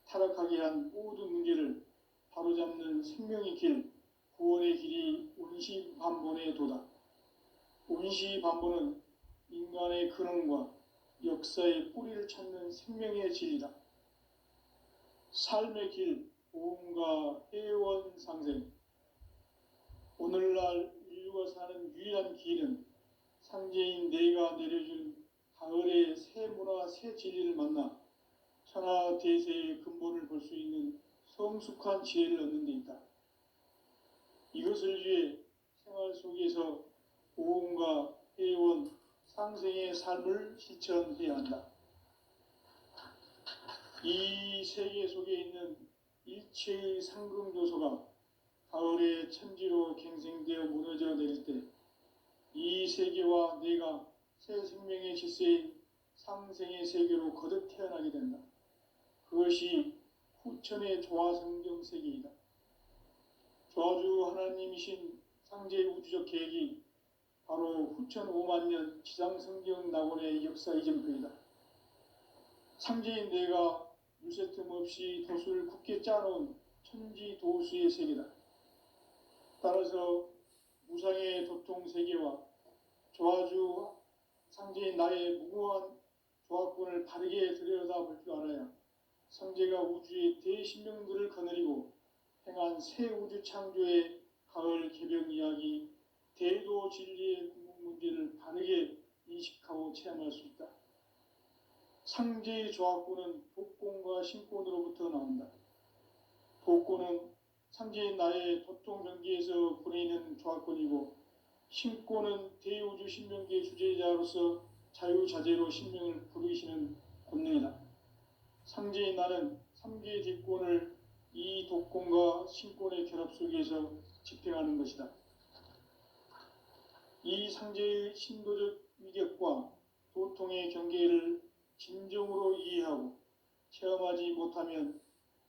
타락하게 한 모든 문제를 바로잡는 생명의 길, 구원의 길이 운시반본의 도다. 운시반본은 인간의 근원과 역사의 뿌리를 찾는 생명의 진리다. 삶의 길, 보험과 애원상생. 오늘날 인류가 사는 유일한 길은 상제인 내가 내려준 가을의 새 문화, 새 진리를 만나 천하대세의 근본을 볼 수 있는 성숙한 지혜를 얻는 데 있다. 이것을 위해 생활 속에서 보험과 애원, 상생의 삶을 실천해야 한다. 이 세계 속에 있는 일체의 상금조소가 가을의 천지로 갱생되어 무너져 내릴 때 이 세계와 내가 새 생명의 질서인 상생의 세계로 거듭 태어나게 된다. 그것이 후천의 조화성경 세계이다. 조화주 하나님이신 상제의 우주적 계획이 바로 후천 5만 년 지상성경 낙원의 역사 이전표이다. 상제인 내가 물새 틈 없이 도수를 굳게 짜놓은 천지 도수의 세계다. 따라서 무상의 도통 세계와 조화주 상제인 나의 무궁한 조화권을 바르게 들여다볼 줄 알아야 상제가 우주의 대신명들을 거느리고 행한 새 우주 창조의 가을 개벽 이야기, 대도 진리의 궁극 문제를 바르게 인식하고 체험할 수 있다. 상제의 조화권은 복권과 신권으로부터 나온다. 복권은 상제인 나의 도통 경계에서 보내는 조화권이고, 신권은 대우주 신명기의 주제자로서 자유자재로 신명을 부르시는 권능이다. 상제인 나는 3개의 뒷권을 이 독권과 신권의 결합 속에서 집행하는 것이다. 이 상제의 신도적 위력과 도통의 경계를 진정으로 이해하고 체험하지 못하면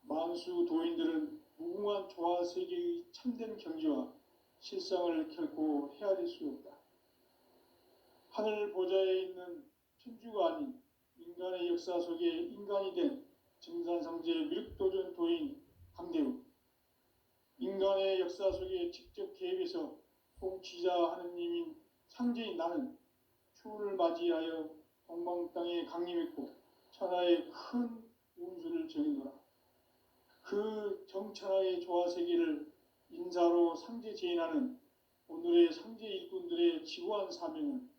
만수 도인들은 무궁한 조화 세계의 참된 경지와 실상을 결코 헤아릴 수 없다. 하늘 보좌에 있는 천주가 아닌 인간의 역사 속에 인간이 된 증산상제 미륵도전 도인 강대우, 인간의 역사 속에 직접 개입해서 통치자 하느님인 상제인 나는 추운을 맞이하여 동방 땅에 강림했고 천하의 큰 운수를 정해노라. 그 정천하의 조화세계를 인사로 상제 제인하는 오늘의 상제 일꾼들의 지구한 사명은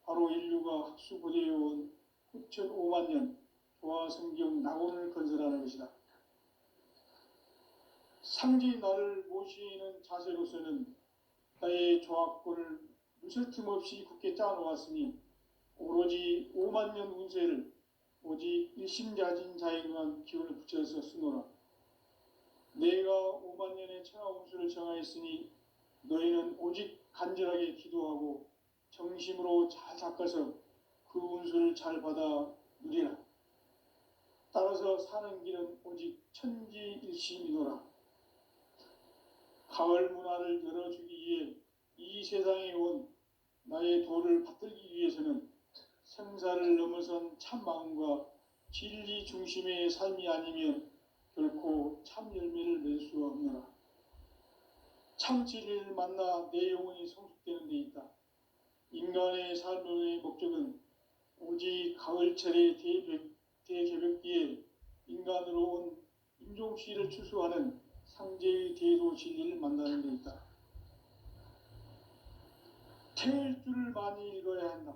바로 인류가 학수고대해온 후천 5만 년 조화성경 낙원을 건설하는 것이다. 상제인 나를 모시는 자세로서는 나의 조화권을 무설틈 없이 굳게 짜놓았으니 오로지 5만 년 운세를 오직 일심자진 자에게만 기운을 붙여서 쓰노라. 내가 5만 년의 천하 운수를 정하였으니 너희는 오직 간절하게 기도하고 정심으로 잘 닦아서 그 운수를 잘 받아 누리라. 따라서 사는 길은 오직 천지일심이노라. 가을 문화를 열어주기 위해 이 세상에 온 나의 도를 받들기 위해서는 생사를 넘어선 참 마음과 진리 중심의 삶이 아니면 결코 참 열매를 낼 수 없노라. 참 진리를 만나 내 영혼이 성숙되는 데 있다. 인간의 삶의 목적은 오직 가을철의 대개벽기에 인간으로 온 인종시를 추수하는 상제의 대도 진리를 만나는 데 있다. 태일주를 많이 읽어야 한다.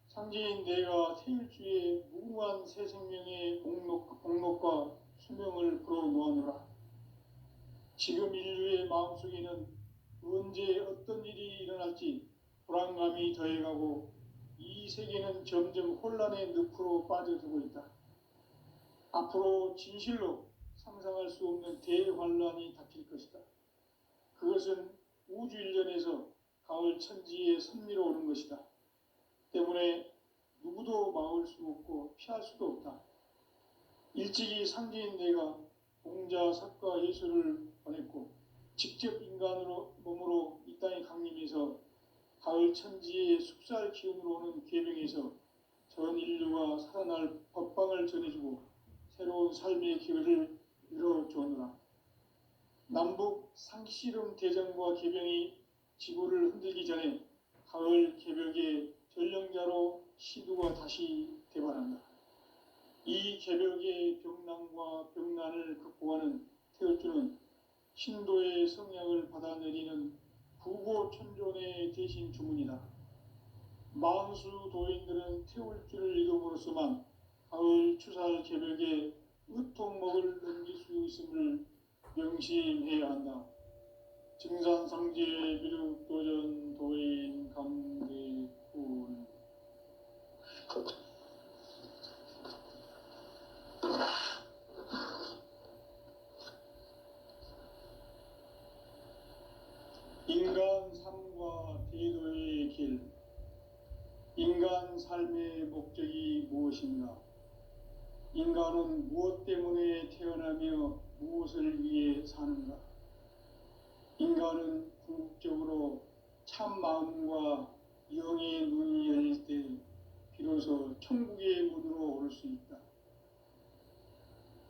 상제인 내가 태일주의 무궁한 새 생명의 목록과 수명을 불어놓아노라. 지금 인류의 마음속에는 언제 어떤 일이 일어날지 불안감이 더해가고 이 세계는 점점 혼란의 늪으로 빠져들고 있다. 앞으로 진실로 상상할 수 없는 대환란이 닥칠 것이다. 그것은 우주 일전에서 가을 천지에 선미로 오는 것이다. 때문에 누구도 막을 수 없고 피할 수도 없다. 일찍이 상제인 내가 공자, 석가, 예수를 보냈고 직접 인간으로 몸으로 이 땅에 강림해서 가을 천지의 숙살 기운으로 오는 계명에서 전 인류가 살아날 법방을 전해주고 새로운 삶의 기회를 열어주었노라. 남북 상씨름 대전과 개병이 지구를 흔들기 전에 가을 개벽의 전령자로 시두가 다시 대발한다. 이 개벽의 병난과 병난을 극복하는 태을주는 신도의 성약을 받아내리는 부고천존의 대신 주문이다. 만수 도인들은 태울주를 이름으로서만 가을 추살 개벽에 의통목을 넘길 수 있음을 명심해야 한다. 증산상제 미륵도전 도인 강대군. 인간 삶과 대도의 길. 인간 삶의 목적이 무엇인가? 인간은 무엇 때문에 태어나며 무엇을 위해 사는가? 인간은 궁극적으로 참 마음과 영의 눈이 열릴 때 비로소 천국의 문으로 오를 수 있다.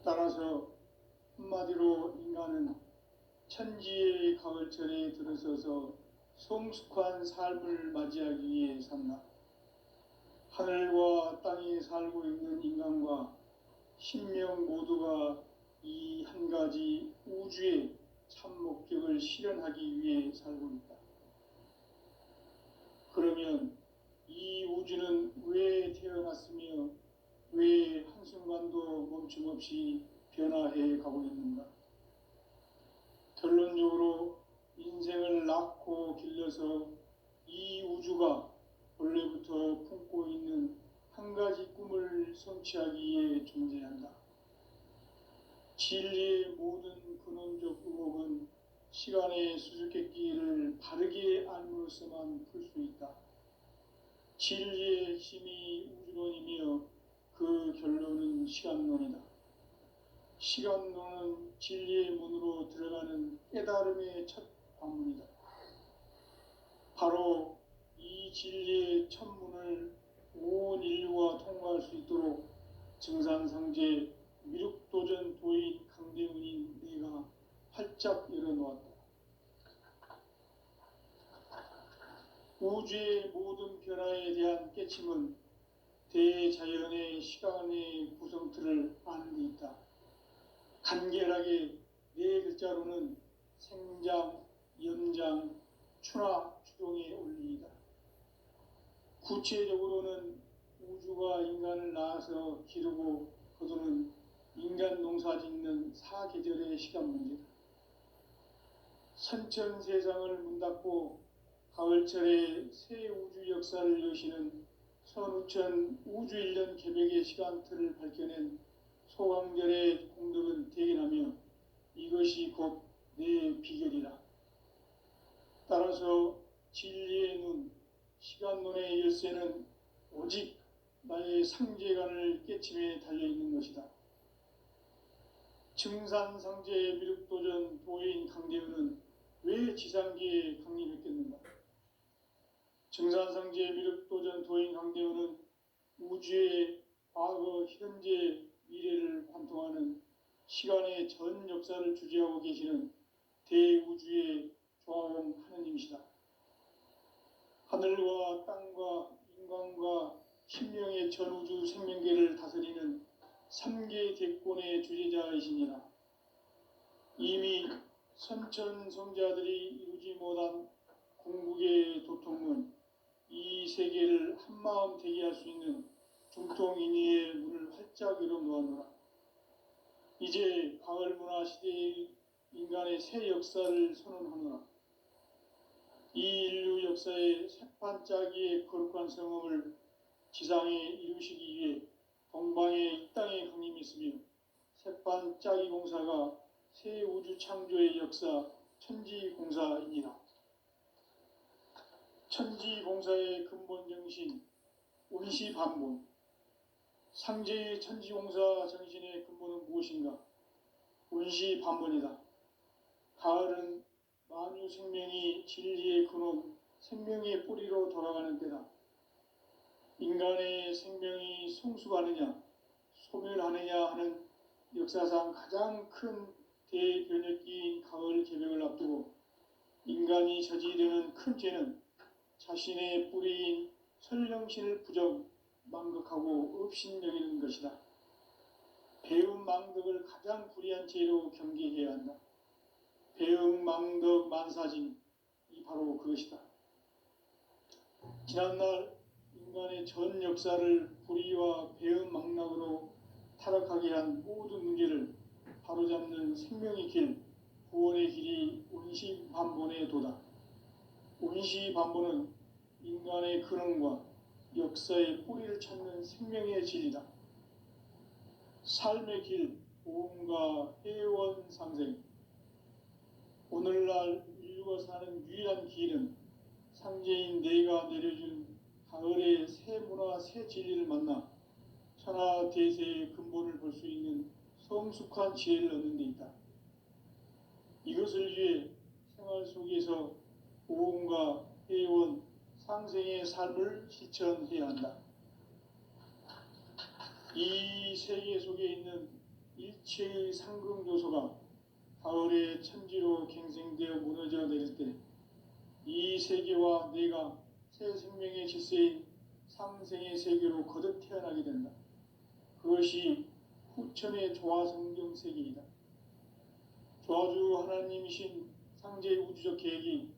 따라서 한마디로 인간은 천지의 가을철에 들어서서 성숙한 삶을 맞이하기 위해 산다. 하늘과 땅에 살고 있는 인간과 신명 모두가 이 한 가지 우주의 참 목적을 실현하기 위해 살고 있다. 그러면 이 우주는 왜 태어났으며 왜 한순간도 멈춤없이 변화해 가고 있는가? 결론적으로 인생을 낳고 길러서 이 우주가 원래부터 품고 있는 한 가지 꿈을 성취하기 위해 존재한다. 진리의 모든 근원적 의혹은 시간의 수수께끼를 바르게 알므로써만 풀 수 있다. 진리의 핵심이 우주론이며 그 결론은 시간론이다. 시간론은 진리의 문으로 들어가는 깨달음의 첫 관문이다. 바로 이 진리의 첫 문을 온 인류가 통과할 수 있도록 증산상제 미륵도전 도인 강대훈인 내가 활짝 열어놓았다. 우주의 모든 변화에 대한 깨침은 대자연의 시간의 구성틀을 아는 데 있다. 간결하게 네 글자로는 생장, 연장, 추나 추동의 원리이다. 구체적으로는 우주가 인간을 낳아서 기르고 거두는 인간 농사 짓는 사계절의 시간 문제다. 선천 세상을 문닫고 가을철에 새 우주 역사를 여시는 선우천 우주 1년 개벽의 시간틀을 밝혀낸 소강절의 공덕은 대견하며 이것이 곧 내 비결이라. 따라서 진리의 눈, 시간론의 열쇠는 오직 나의 상제관을 깨침에 달려있는 것이다. 증산상제 미륵도전 도인 강대훈은 왜 지상계에 강림했겠는가? 증산상제 미륵도전 도인 강대훈은 우주의 과거, 현재, 미래를 관통하는 시간의 전 역사를 주재하고 계시는 대우주의 조화원 하느님이시다. 하늘과 땅과 인간과 신명의 전우주 생명계를 다스리는 3개 대권의 주재자이시니라. 이미 선천성자들이 이루지 못한 궁극의 도통문, 이 세계를 한마음 되게 할 수 있는 중통인의의 문을 활짝 열어놓았노라. 이제 가을문화 시대의 인간의 새 역사를 선언하노라. 이 인류 역사의 새반짝이의 거룩한 성음을 지상에 이루시기 위해 동방의 이 땅에 강림했으며 새반짝이 공사가 새 우주 창조의 역사 천지공사이니라. 천지공사의 근본 정신 운시반본. 상제의 천지공사 정신의 근본은 무엇인가? 운시반본이다. 가을은 만유 생명이 진리의 근원, 생명의 뿌리로 돌아가는 때다. 인간의 생명이 성숙하느냐, 소멸하느냐 하는 역사상 가장 큰 대변혁기인 가을 개벽을 앞두고 인간이 저지르는 큰 죄는 자신의 뿌리인 설령신을 부정, 망각하고 업신여기는 것이다. 배움 망덕을 가장 불의한 죄로 경계해야 한다. 배움 망덕 만사진, 이 바로 그것이다. 지난날 인간의 전 역사를 불의와 배움 망락으로 타락하게 한 모든 문제를 바로잡는 생명의 길, 구원의 길이 온시반본의 도다. 온시반본은 인간의 근원과 역사의 뿌리를 찾는 생명의 진리다. 삶의 길, 보험과 회원 상생. 오늘날 인류가 사는 유일한 길은 상제인 내가 내려준 가을의 새 문화, 새 진리를 만나 천하 대세의 근본을 볼 수 있는 성숙한 지혜를 얻는 데 있다. 이것을 위해 생활 속에서 보험과 회원, 상생의 삶을 실천해야 한다. 이 세계 속에 있는 일체의 상금 요소가 가을의 천지로 갱생되어 무너져 내릴 때 이 세계와 내가 새 생명의 질서인 상생의 세계로 거듭 태어나게 된다. 그것이 후천의 조화성경 세계이다. 조화주 하나님이신 상제의 우주적 계획이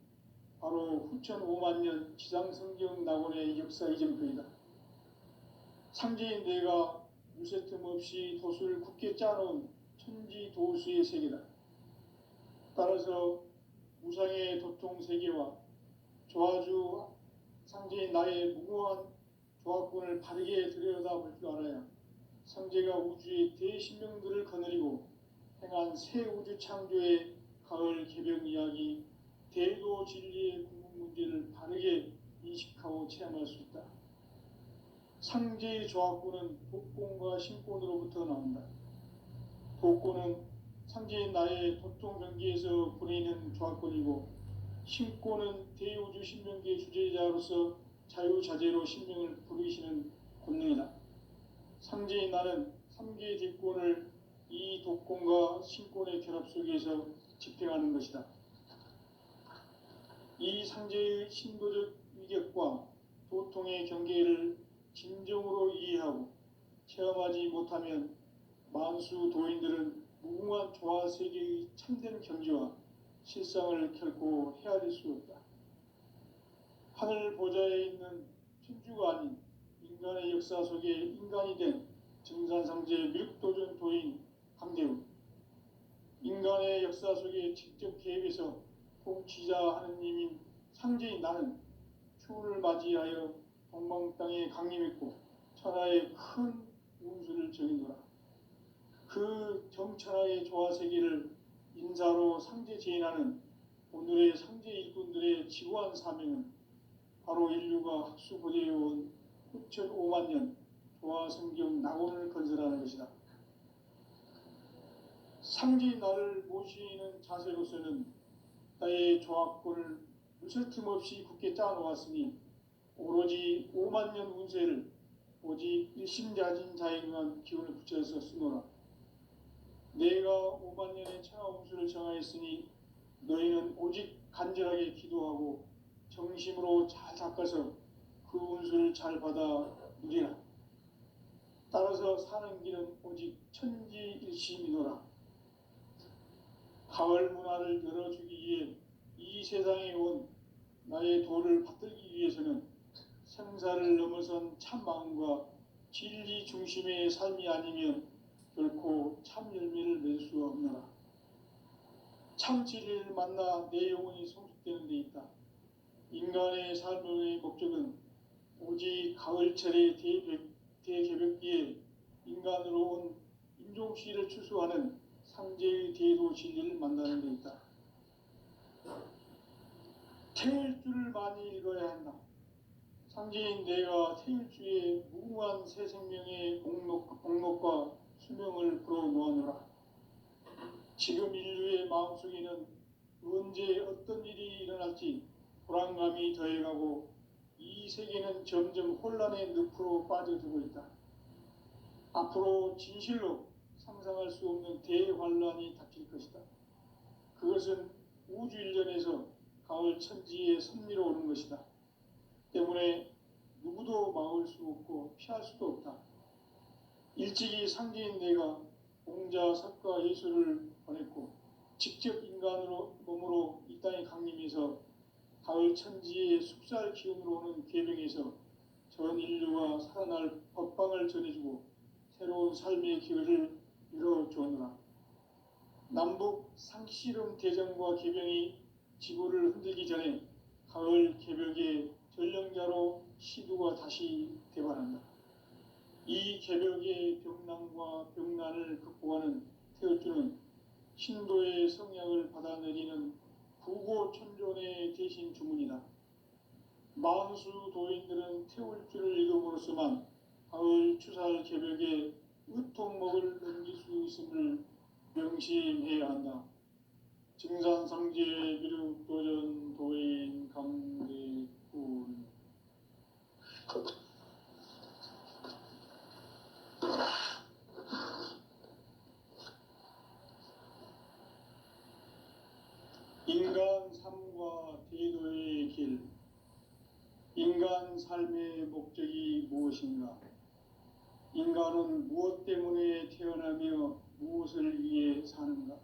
바로 후천 5만 년 지상성경 낙원의 역사 이전표이다. 상제인 내가 유세 틈 없이 도수를 굳게 짜놓은 천지 도수의 세계다. 따라서 무상의 도통 세계와 조화주 상제인 나의 무궁한 조화권을 바르게 들여다볼 줄 알아야 상제가 우주의 대신명들을 거느리고 행한 새 우주 창조의 가을 개벽 이야기, 대도 진리의 궁극 문제를 바르게 인식하고 체험할 수 있다. 상제의 조화권은 독권과 신권으로부터 나온다. 독권은 상제인 나의 도통 경계에서 보내는 조화권이고, 신권은 대우주 신명계의 주제자로서 자유자재로 신명을 부르시는 권능이다. 상제인 나는 3개의 뒷권을 이 독권과 신권의 결합 속에서 집행하는 것이다. 이 상제의 신도적 위격과 도통의 경계를 진정으로 이해하고 체험하지 못하면 만수 도인들은 무궁한 조화 세계의 참된 경지와 실상을 결코 헤아릴 수 없다. 하늘 보좌에 있는 천주가 아닌 인간의 역사 속에 인간이 된 증산상제 밀도전 도인 강대우, 인간의 역사 속에 직접 개입해서 통치자 하느님인 상제인 나는 추운을 맞이하여 동방 땅에 강림했고 천하의 큰 운수를 정의노라. 그 정천하의 조화세계를 인사로 상제 제인하는 오늘의 상제 일꾼들의 지구한 사명은 바로 인류가 학수고대해온 후천 5만 년 조화성경 낙원을 건설하는 것이다. 상제인 나를 모시는 자세로서는 나의 조화권을 무설틈 없이 굳게 짜놓았으니 오로지 5만 년 운세를 오직 일심자진 자에 응한 기운을 붙여서 쓰노라. 내가 5만 년의 천하 운수를 정하였으니 너희는 오직 간절하게 기도하고 정심으로 잘 닦아서 그 운수를 잘 받아 누리라. 따라서 사는 길은 오직 천지일심이노라. 가을 문화를 열어주기 위해 이 세상에 온 나의 도를 받들기 위해서는 생사를 넘어선 참 마음과 진리 중심의 삶이 아니면 결코 참 열매를 맺을 수 없노라. 참 진리를 만나 내 영혼이 성숙되는 데 있다. 인간의 삶의 목적은 오직 가을철의 대개벽기에 인간으로 온 인종시를 추수하는 상제의 대도 진리를 만나는 데 있다. 태일주를 많이 읽어야 한다. 상제인 내가 태일주의 무궁한 새 생명의 공목과 수명을 불어놓아노라. 지금 인류의 마음속에는 언제 어떤 일이 일어날지 불안감이 더해가고 이 세계는 점점 혼란의 늪으로 빠져들고 있다. 앞으로 진실로 상상할 수 없는 대환란이 닥칠 것이다. 그것은 우주 일련에서 가을 천지의 섭리로 오는 것이다. 때문에 누구도 막을 수 없고 피할 수도 없다. 일찍이 상제인 내가 공자, 석가, 예수를 보냈고 직접 인간으로 몸으로 이 땅에 강림해서 가을 천지의 숲살 기운으로 오는 계명에서 전 인류가 살아날 법방을 전해주고 새로운 삶의 기회를 이뤄주었노라. 남북 상씨름 대전과 개병이 지구를 흔들기 전에 가을 개벽의 전령자로 시두가 다시 대발한다. 이 개벽의 병난과 병난을 극복하는 태어주는 신도의 성약을 받아내리는 구고천존의 대신 주문이다. 만수 도인들은 태울 줄을 읽음으로써만 가을 추살 개벽에 으통목을 넘길 수 있음을 명심해야 한다. 증산상제 미륵도전 도인 강대군. 인간 삶과 대도의 길. 인간 삶의 목적이 무엇인가? 인간은 무엇 때문에 태어나며 무엇을 위해 사는가?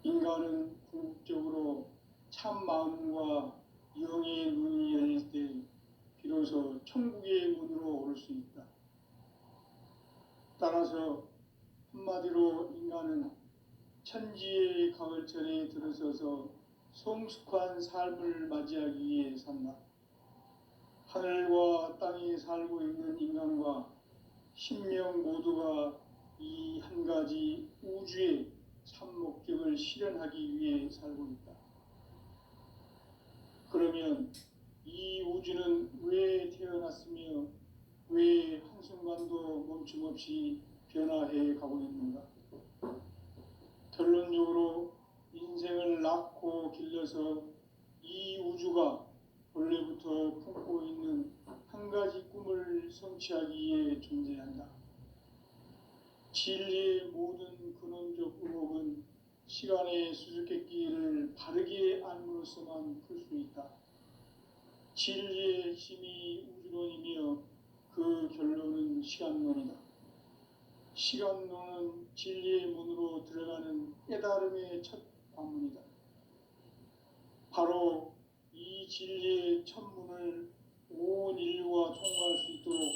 인간은 궁극적으로 참 마음과 영의 눈이 열릴 때 비로소 천국의 문으로 오를 수 있다. 따라서 한마디로 인간은 천지의 가을철에 들어서서 성숙한 삶을 맞이하기 위해 산다. 하늘과 땅에 살고 있는 인간과 신명 모두가 이 한 가지 우주의 참 목적을 실현하기 위해 살고 있다. 그러면 이 우주는 왜 태어났으며 왜 한순간도 멈춤 없이 변화해 가고 있는가? 결론적으로 인생을 낳고 길러서 이 우주가 원래부터 품고 있는 한 가지 꿈을 성취하기 위해 존재한다. 진리의 모든 근원적 의혹은 시간의 수수께끼를 바르게 알므로써만 풀 수 있다. 진리의 핵심이 우주론이며 그 결론은 시간론이다. 시간론은 진리의 문으로 들어가는 깨달음의 첫 관문이다. 바로 이 진리의 첫 문을 온 인류가 통과할 수 있도록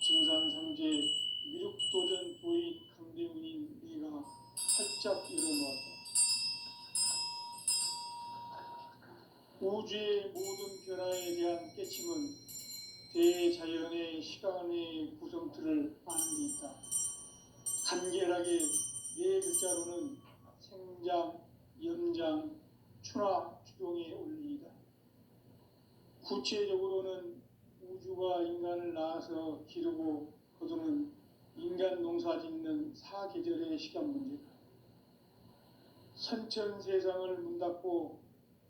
증산상제 미륵도전 도인 강대훈인 내가 활짝 열어놓았다. 우주의 모든 변화에 대한 깨침은 대자연의 시간의 구성틀을 아는 데 있다. 간결하게 네 글자로는 생장, 연장, 추나 추동의 원리이다. 구체적으로는 우주가 인간을 낳아서 기르고 거두는 인간 농사 짓는 사계절의 시간 문제다. 선천 세상을 문닫고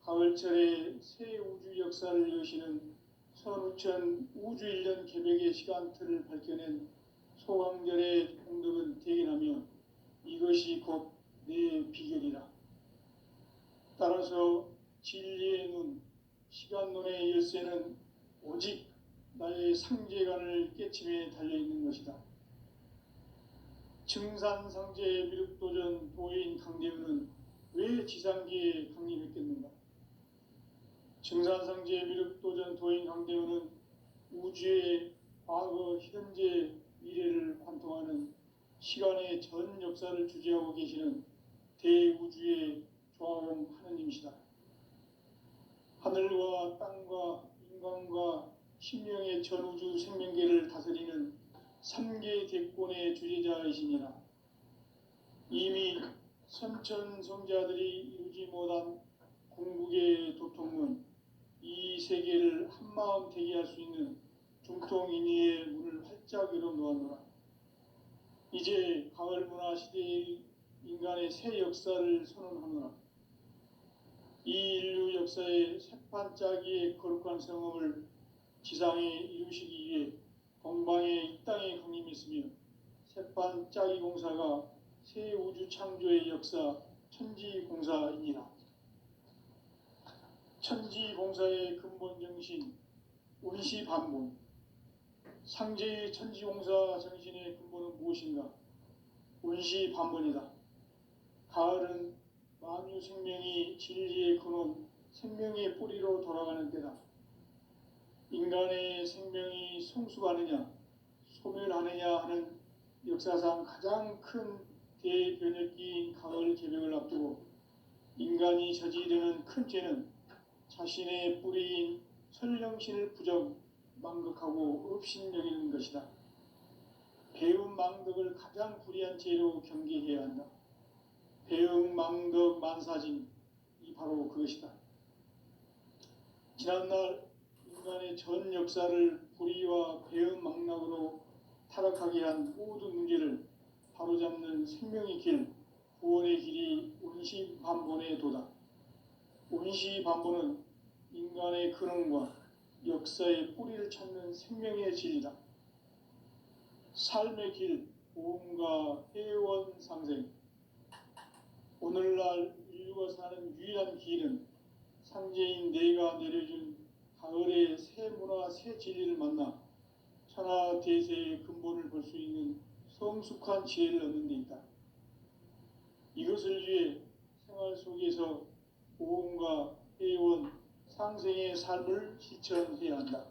가을철에 새 우주 역사를 여시는 선우천 우주일년 개벽의 시간틀을 밝혀낸 소강절의 공덕은 대견하며 이것이 곧 내 비결이라. 따라서 진리의 눈, 시간론의 열쇠는 오직 나의 상제관을 깨침에 달려있는 것이다. 증산상제 미륵도전 도인 강대훈은 왜 지상계에 강림했겠는가? 증산상제 미륵도전 도인 강대훈은 우주의 과거, 현재, 미래를 관통하는 시간의 전 역사를 주재하고 계시는 대우주의 조화원 하느님이시다. 하늘과 땅과 인간과 신명의 전우주 생명계를 다스리는 3계 대권의 주재자이시니라. 이미 선천성자들이 이루지 못한 궁극의 도통은 이 세계를 한마음 되게 할 수 있는 중통인의의 문을 활짝 열어놓았노라. 이제 가을 문화 시대의 인간의 새 역사를 선언하노라. 이 인류 역사의 새판짜기의 거룩한 성험을 지상에 이루시기 위해 동방의 이 땅에 강림했으며 새판 짜기 공사가 새 우주 창조의 역사 천지공사이니라. 천지공사의 근본 정신 운시반본. 상제의 천지공사 정신의 근본은 무엇인가? 운시반본이다. 가을은 만유 생명이 진리의 근원, 생명의 뿌리로 돌아가는 때다. 인간의 생명이 성숙하느냐, 소멸하느냐 하는 역사상 가장 큰 대변혁기인 가을 개벽을 앞두고 인간이 저지르는 큰 죄는 자신의 뿌리인 설령신을 부정, 망극하고 업신여기는 것이다. 배움 망덕을 가장 불의한 죄로 경계해야 한다. 배움 망덕 만사진, 이 바로 그것이다. 지난날 인간의 전 역사를 불의와 배움 망락으로 타락하게 한 모든 문제를 바로잡는 생명의 길, 구원의 길이 운시반본의 도다. 운시반본은 인간의 근원과 역사의 뿌리를 찾는 생명의 진리다. 삶의 길, 보험과 회원 상생. 오늘날 인류가 사는 유일한 길은 상제인 내가 내려준 가을의 새 문화, 새 진리를 만나 천하 대세의 근본을 볼 수 있는 성숙한 지혜를 얻는 데 있다. 이것을 위해 생활 속에서 보험과 회원, 상생의 삶을 실천해야 한다.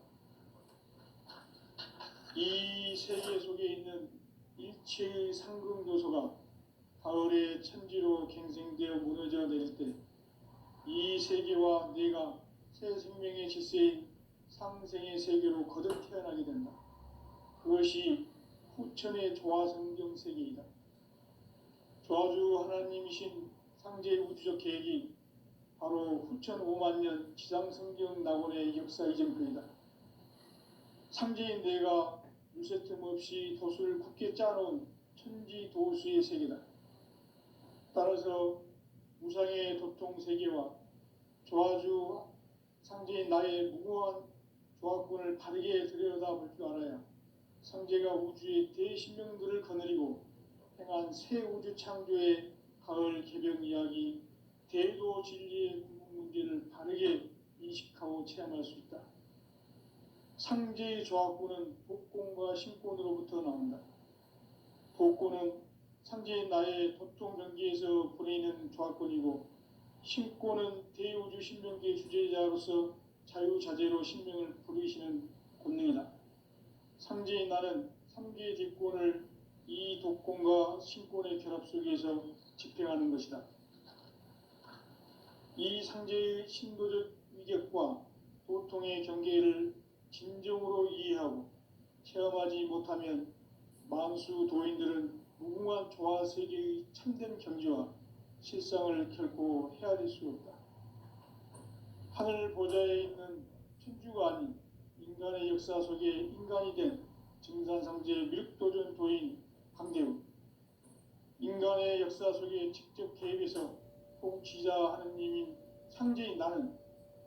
이 세계 속에 있는 일체의 상금 요소가 가을의 천지로 갱생되어 무너져 내릴 때 이 세계와 내가 새 생명의 질서인 상생의 세계로 거듭 태어나게 된다. 그것이 후천의 조화성경 세계이다. 조화주 하나님이신 상제의 우주적 계획이 바로 후천 5만 년 지상성경 낙원의 역사 이전거이다. 상제인 내가 물새틈 없이 도수를 굳게 짜놓은 천지도수의 세계다. 따라서 무상의 도통 세계와 조화주 상제인 나의 무궁한 조화권을 바르게 들여다볼 줄 알아야 상제가 우주의 대신명들을 거느리고 행한 새 우주 창조의 가을 개벽 이야기, 대도 진리의 궁극 문제를 바르게 인식하고 체험할 수 있다. 상제의 조화권은 복권과 신권으로부터 나온다. 복권은 상제인 나의 도통 경계에서 보내는 조화권이고, 신권은 대우주 신명계의 주제자로서 자유자재로 신명을 부르시는 권능이다. 상제인 나는 3개의 뒷권을 이 독권과 신권의 결합 속에서 집행하는 것이다. 이 상제의 신도적 위격과 도통의 경계를 진정으로 이해하고 체험하지 못하면 만수 도인들은 무궁한 조화 세계의 참된 경지와 실상을 결코 헤아릴 수 없다. 하늘 보좌에 있는 천주가 아닌 인간의 역사 속에 인간이 된 증산상제 밀도전 도인 강대우. 인간의 역사 속에 직접 개입해서 통치자 하느님인 상제인 나는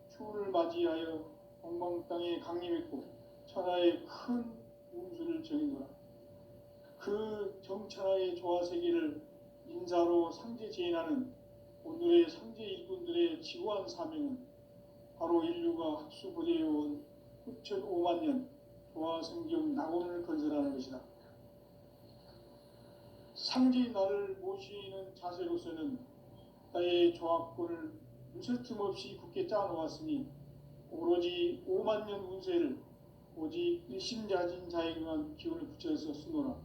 추운을 맞이하여 동방 땅에 강림했고 천하의 큰 운수를 정해노라. 그 정천하의 조화 세계를 인사로 상제 제인하는 오늘의 상제 일꾼들의 지구한 사명은 바로 인류가 학수부대해온 후천 5만 년 조화 성경 낙원을 건설하는 것이다. 상제의 나를 모시는 자세로서는 나의 조합권을 무설틈 없이 굳게 짜놓았으니 오로지 5만 년 운세를 오직 일심자진 자에게만 기운을 붙여서 쓰노라.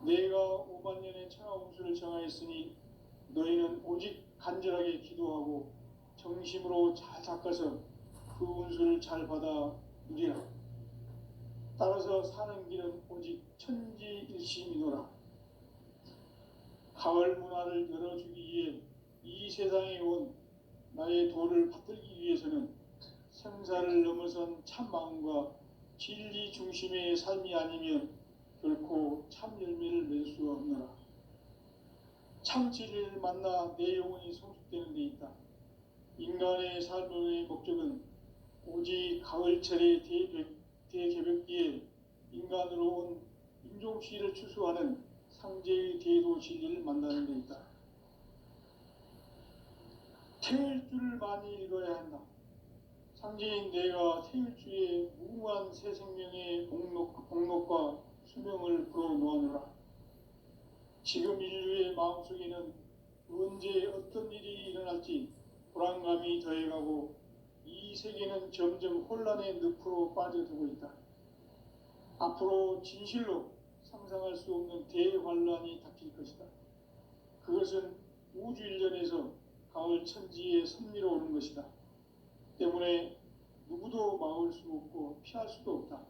내가 5만 년의 천하 운수를 정하였으니 너희는 오직 간절하게 기도하고 정심으로 잘 닦아서 그 운수를 잘 받아 누리라. 따라서 사는 길은 오직 천지일심이노라. 가을 문화를 열어주기 위해 이 세상에 온 나의 도를 받들기 위해서는 생사를 넘어선 참 마음과 진리 중심의 삶이 아니면 결코 참 열매를 맺을 수 없노라. 참 진리를 만나 내 영혼이 성숙되는 데 있다. 인간의 삶의 목적은 오직 가을철의 대개벽기에 인간으로 온 인종주의를 추수하는 상제의 대도 진리를 만나는 데 있다. 태일주를 많이 읽어야 한다. 상제인 내가 태일주의 무궁한 새 생명의 복록과 수명을 불어놓아노라. 지금 인류의 마음속에는 언제 어떤 일이 일어날지 불안감이 더해가고 이 세계는 점점 혼란의 늪으로 빠져들고 있다. 앞으로 진실로 상상할 수 없는 대환란이 닥칠 것이다. 그것은 우주 일련에서 가을 천지에 섭리로 오는 것이다. 때문에 누구도 막을 수 없고 피할 수도 없다.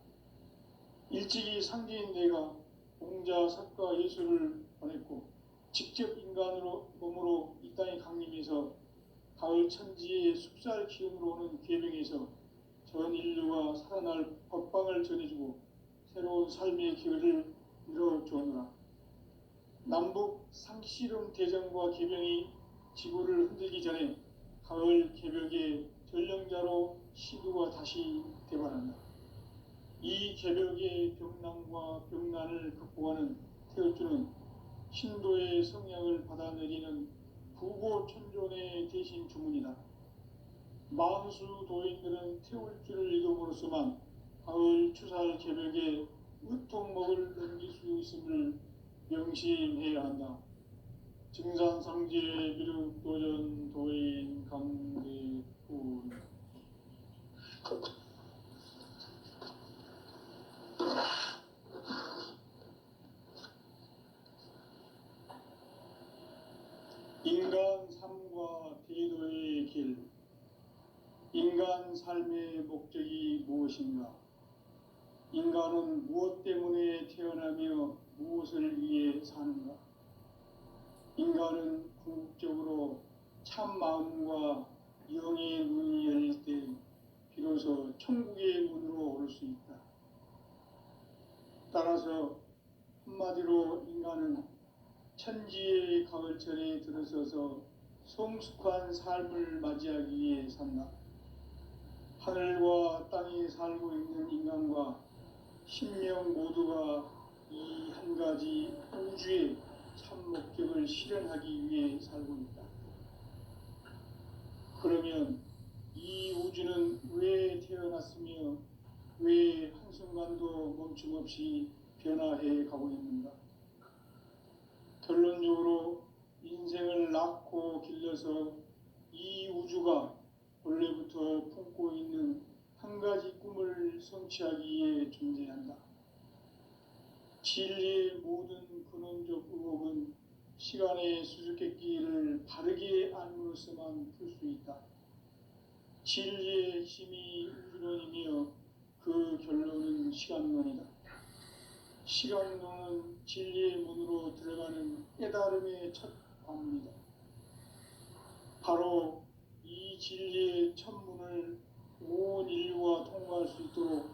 일찍이 상제인 내가 공자, 석가, 예수를 보냈고 직접 인간으로 몸으로 이 땅에 강림해서 가을 천지의 숲살 기운으로 오는 계명에서 전 인류가 살아날 법방을 전해주고 새로운 삶의 기회를 이뤄주오노라. 남북 상씨름 대전과 계명이 지구를 흔들기 전에 가을 개벽의 전령자로 시두가 다시 대반한다. 이 개벽의 병난과 병난을 극복하는 태울주는 신도의 성약을 받아내리는 부고천존의 대신 주문이다. 만수 도인들은 태울주를 읽음으로써만 가을 추살 개벽에 으통목을 넘길 수 있음을 명심해야 한다. 증산상제 미륵도전 도인 강대군. 인간 삶과 대도의 길. 인간 삶의 목적이 무엇인가? 인간은 무엇 때문에 태어나며 무엇을 위해 사는가? 인간은 궁극적으로 참 마음과 영의 문이 열릴 때 비로소 천국의 문으로 오를 수 있다. 따라서 한마디로 인간은 천지의 가을철에 들어서서 성숙한 삶을 맞이하기 위해 산다. 하늘과 땅에 살고 있는 인간과 신명 모두가 이 한 가지 우주의 참 목적을 실현하기 위해 살고 있다. 그러면 이 우주는 왜 태어났으며 왜 한순간도 멈춤없이 변화해 가고 있는가? 결론적으로 인생을 낳고 길러서 이 우주가 원래부터 품고 있는 한 가지 꿈을 성취하기 위해 존재한다. 진리의 모든 근원적 의혹은 시간의 수수께끼를 바르게 알므로써만 풀 수 있다. 진리의 핵심이 우주론이며 그 결론은 시간론이다. 시간론은 진리의 문으로 들어가는 깨달음의 첫 관문이다. 바로 이 진리의 첫 문을 온 인류가 통과할 수 있도록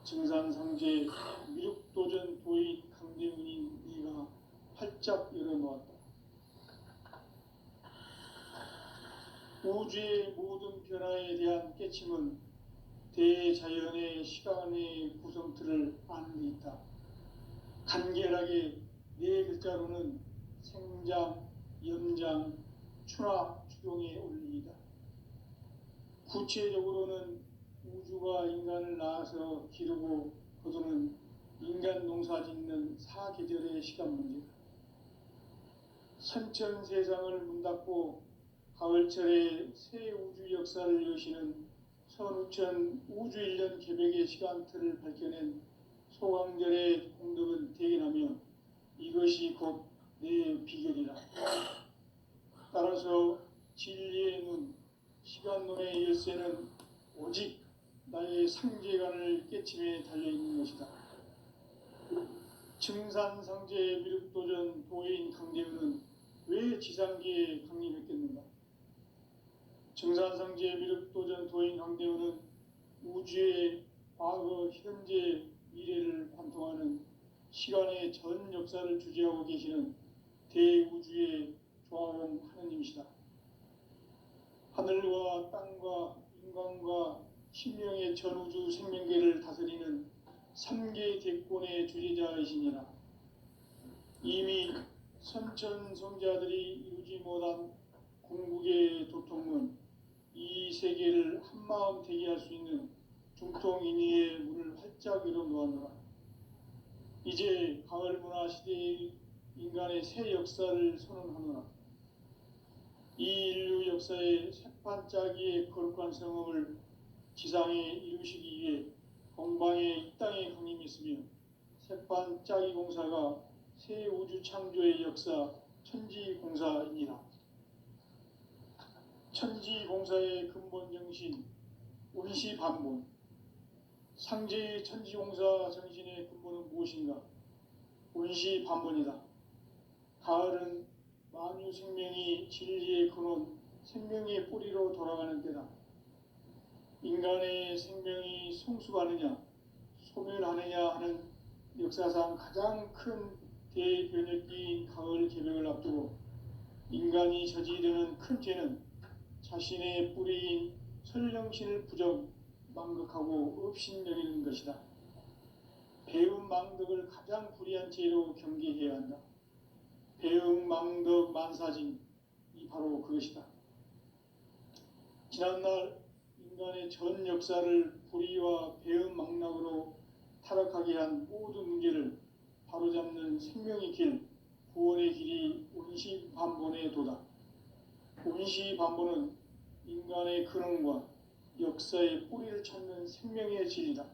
증산상제 미륵도전 도인 강대문인 네가 활짝 열어놓았다. 우주의 모든 변화에 대한 깨침은 대자연의 시간의 구성틀을 아는 데 있다. 간결하게 네 글자로는 생장, 연장, 추나 추동의 원리이다. 구체적으로는 우주가 인간을 낳아서 기르고 거두는 인간 농사 짓는 사계절의 시간 문제다. 선천세상을 문닫고 가을철에 새 우주 역사를 여시는 선우천 우주일년 개벽의 시간틀을 밝혀낸 소강절의 공덕은 대견하며 이것이 곧 내 비결이라. 따라서 진리의 문, 시간론의 열쇠는 오직 나의 상제관을 깨침에 달려있는 것이다. 증산상제 미륵도전 도인 강대우는 왜 지상계에 강림했겠는가? 증산상제 미륵도전 도인 강대우는 우주의 과거, 현재, 미래를 관통하는 시간의 전 역사를 주재하고 계시는 대우주의 조화원 하느님이시다. 하늘과 땅과 인간과 신명의 전우주 생명계를 다스리는 삼계 대권의 주제자이시니라. 이미 선천성자들이 이루지 못한 궁극의 도통은 이 세계를 한마음 되게 할 수 있는 중통인의의 문을 활짝 열어놓았노라. 이제 가을 문화 시대의 인간의 새 역사를 선언하노라. 이 인류 역사의 새반짝이의 거룩한 성음을 지상에 이루시기 위해 공방에 이 땅에 강림했으며 새반짝이 공사가 새 우주 창조의 역사 천지공사이니라. 천지공사의 근본 정신 운시반본. 상제의 천지공사 정신의 근본은 무엇인가? 운시반본이다. 가을은 만유 생명이 진리의 근원, 생명의 뿌리로 돌아가는 때다. 인간의 생명이 성숙하느냐, 소멸하느냐 하는 역사상 가장 큰 대변혁기인 가을 개벽을 앞두고 인간이 저지르는 큰 죄는 자신의 뿌리인 설령신을 부정, 망극하고 업신여기는 것이다. 배음 망덕을 가장 불의한 죄로 경계해야 한다. 배음 망덕 만사진, 이 바로 그것이다. 지난날 인간의 전 역사를 불의와 배음 망락으로 타락하게 한 모든 문제를 바로잡는 생명의 길, 구원의 길이 운시반본의 도다. 운시반본은 인간의 근원과 역사의 뿌리를 찾는 생명의 진리다.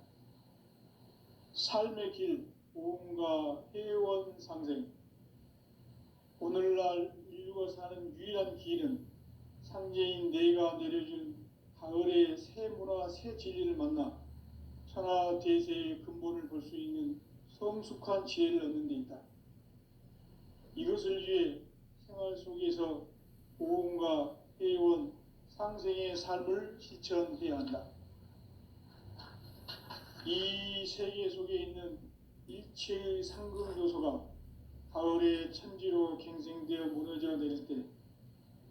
삶의 길, 오음과 회원 상생. 오늘날 인류가 사는 유일한 길은 상제인 내가 내려준 가을의 새 문화, 새 진리를 만나 천하 대세의 근본을 볼 수 있는 성숙한 지혜를 얻는 데 있다. 이것을 위해 생활 속에서 오음과 회원, 상생의 삶을 실천해야 한다. 이 세계 속에 있는 일체의 상금 요소가 가을의 천지로 갱생되어 무너져 내릴 때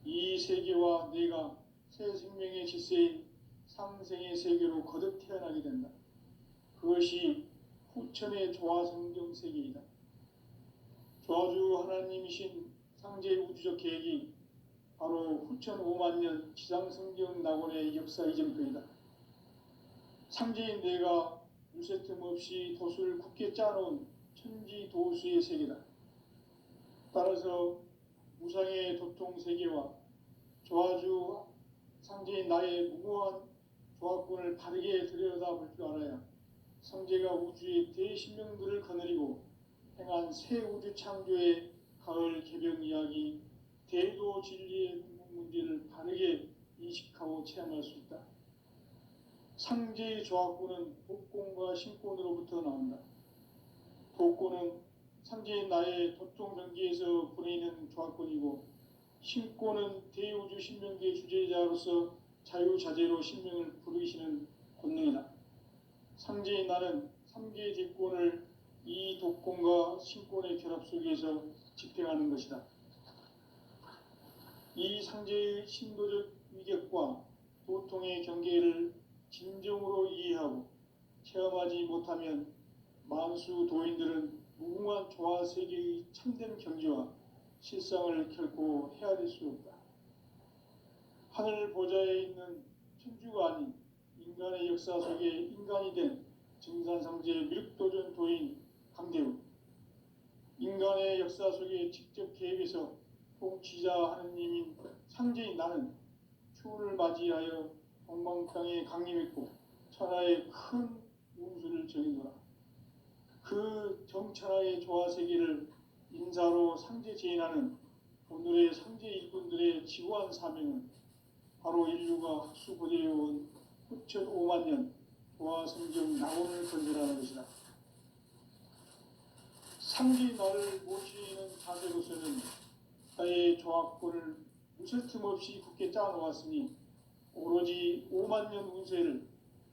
이 세계와 내가 새 생명의 질서인 상생의 세계로 거듭 태어나게 된다. 그것이 후천의 조화성경 세계이다. 조화주 하나님이신 상제의 우주적 계획이 바로 후천 5만 년 지상성경 낙원의 역사 이전표이다. 상제인 내가 물새틈 없이 도수를 굳게 짜놓은 천지도수의 세계다. 따라서 무상의 도통 세계와 조화주 상제인 나의 무고한 조화권을 바르게 들여다볼 줄 알아야 상제가 우주의 대신명들을 거느리고 행한 새 우주 창조의 가을 개벽 이야기, 대도 진리의 궁극 문제를 바르게 인식하고 체험할 수 있다. 상제의 조화권은 복권과 신권으로부터 나온다. 복권은 상제인 나의 도통 경계에서 보내는 조화권이고, 신권은 대우주 신명기의 주제자로서 자유자재로 신명을 부르시는 권능이다. 상제인 나는 3개의 대권을 이 독권과 신권의 결합 속에서 집행하는 것이다. 이 상제의 신도적 위격과 도통의 경계를 진정으로 이해하고 체험하지 못하면 만수 도인들은 무궁한 조화 세계의 참된 경지와 실상을 결코 헤아릴 수 없다. 하늘 보좌에 있는 천주가 아닌 인간의 역사 속에 인간이 된 증산상제의 미륵도전 도인 강대우, 인간의 역사 속에 직접 개입해서 통치자 하느님인 상제인 나는 추운을 맞이하여 동방땅에 강림했고 천하의 큰 운수를 정해노라. 그 정천하의 조화세계를 인사로 상제제인하는 오늘의 상제 일꾼들의 지구한 사명은 바로 인류가 학수고대해온 후천 5만 년 조화성경 낙원을 건설하는 것이다. 상제인 나를 모시는 자세로서는 나의 조화권을 무설틈 없이 굳게 짜놓았으니 오로지 5만 년 운세를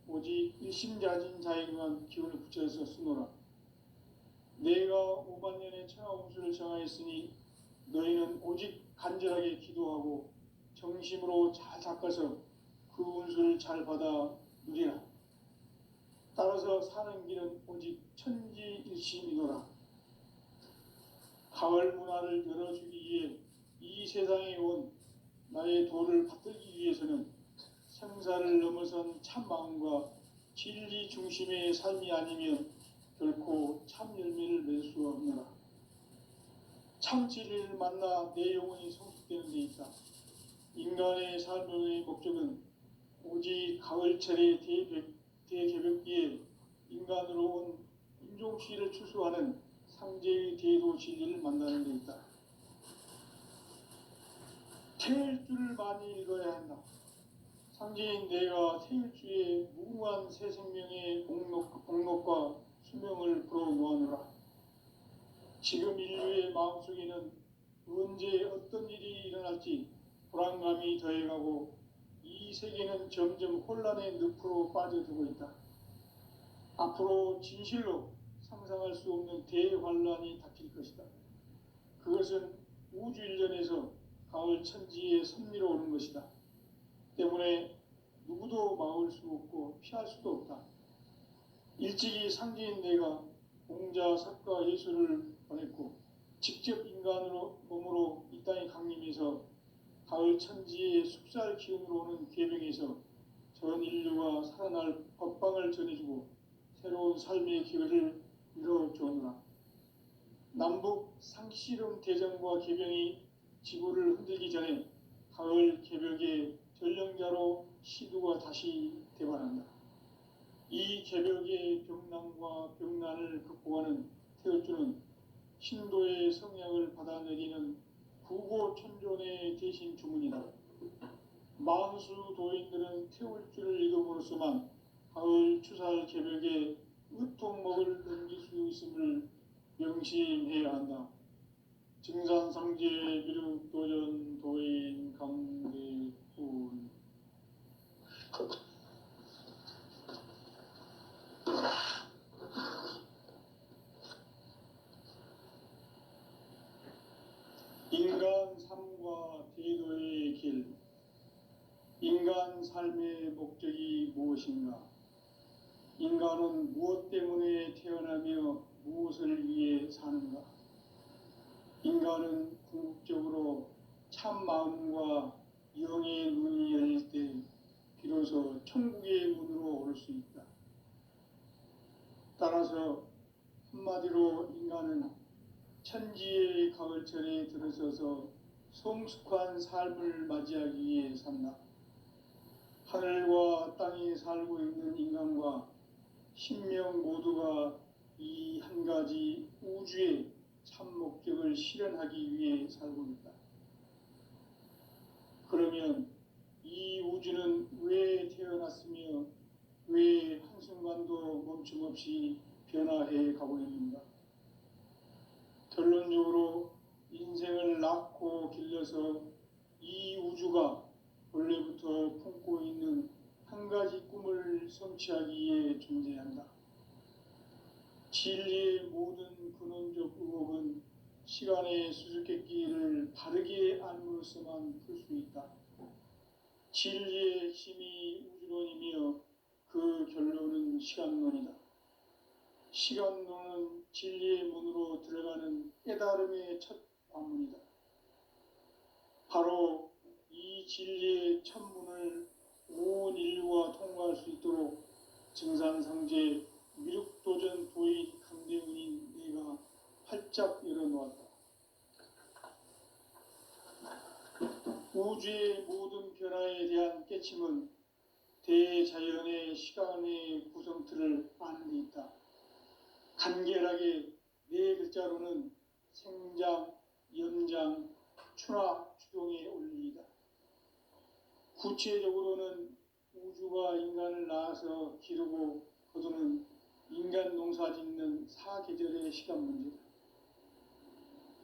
오직 일심자진 자에게만 기운을 붙여서 쓰노라. 내가 5만 년의 천하 운수를 정하였으니 너희는 오직 간절하게 기도하고 정심으로 잘 닦아서 그 운수를 잘 받아 누리라. 따라서 사는 길은 오직 천지일심이노라. 가을 문화를 열어주기 위해 이 세상에 온 나의 도를 받들기 위해서는 생사를 넘어선 참 마음과 진리 중심의 삶이 아니면 결코 참 열매를 맺을 수 없노라. 참 진리를 만나 내 영혼이 성숙되는 데 있다. 인간의 삶의 목적은 오직 가을철의 대개벽기에 인간으로 온 인종시를 추수하는 상제의 대도 진리를 만나는 데 있다. 태일주를 많이 읽어야 한다. 상제인 내가 태일주의 무궁한 새 생명의 목록과 수명을 불어모아노라. 지금 인류의 마음속에는 언제 어떤 일이 일어날지 불안감이 더해가고 이 세계는 점점 혼란의 늪으로 빠져들고 있다. 앞으로 진실로 상상할 수 없는 대환란이 닥칠 것이다. 그것은 우주 일전에서 가을 천지에 선미로 오는 것이다. 때문에 누구도 막을 수 없고 피할 수도 없다. 일찍이 상제인 내가 공자, 석가, 예수를 보냈고 직접 인간으로 몸으로 이 땅에 강림해서 가을 천지의 숲살 기운으로 오는 계명에서 전 인류가 살아날 법방을 전해주고 새로운 삶의 기회를 이뤄주오노라. 남북 상시름 대전과 계병이 지구를 흔들기 전에 가을 개벽의 전령자로 시두가 다시 대발한다. 이 개벽의 병난과 병난을 극복하는 태울주는 신도의 성약을 받아내리는 구고천존의 대신 주문이다. 만수 도인들은 태울주를 읽음으로써만 가을 추살 개벽에 으통목을 넘길 수 있음을 명심해야 한다. 증산상제 미륵도전 도인 강대훈. 인간 삶과 대도의 길. 인간 삶의 목적이 무엇인가? 인간은 무엇 때문에 태어나며 무엇을 위해 사는가? 인간은 궁극적으로 참 마음과 영의 눈이 열릴 때 비로소 천국의 문으로 오를 수 있다. 따라서 한마디로 인간은 천지의 가을철에 들어서서 성숙한 삶을 맞이하기 위해 산다. 하늘과 땅에 살고 있는 인간과 신명 모두가 이 한 가지 우주의 참 목적을 실현하기 위해 살고 있다. 그러면 이 우주는 왜 태어났으며 왜 한순간도 멈춤없이 변화해 가고 있는가? 결론적으로 인생을 낳고 길러서 이 우주가 원래부터 품고 있는 한 가지 꿈을 성취하기 위해 존재한다. 진리의 모든 근원적 의혹은 시간의 수수께끼를 바르게 알므로서만 풀 수 있다. 진리의 힘이 우주론이며 그 결론은 시간론이다. 시간론은 진리의 문으로 들어가는 깨달음의 첫 관문이다. 바로 이 진리의 첫 문을 온 인류가 통과할 수 있도록 증산상제 미륵도전 도인 강대훈인 내가 활짝 열어놓았다. 우주의 모든 변화에 대한 깨침은 대자연의 시간의 구성틀을 아는 데 있다. 간결하게 네 글자로는 생장, 연장, 추나 추동의 원리이다. 구체적으로는 우주가 인간을 낳아서 기르고 거두는 인간 농사 짓는 사계절의 시간 문제다.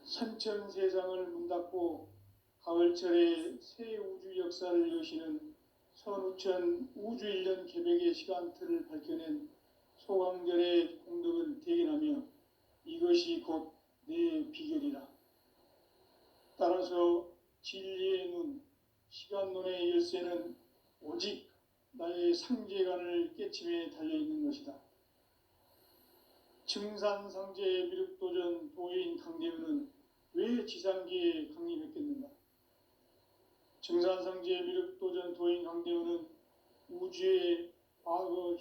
선천 세상을 문 닫고 가을철에 새 우주 역사를 여시는 선우천 우주 1년 개벽의 시간틀을 밝혀낸 소강절의 공덕을 대견하며 이것이 곧 내 비결이라. 따라서 진리의 눈, 시간론의 열쇠는 오직 나의 상제간을 깨침에 달려있는 것이다. 증산상제 미륵도전 도인 강대우는 왜 지상계에 강림했겠는가? 증산상제 미륵도전 도인 강대우는 우주의 과거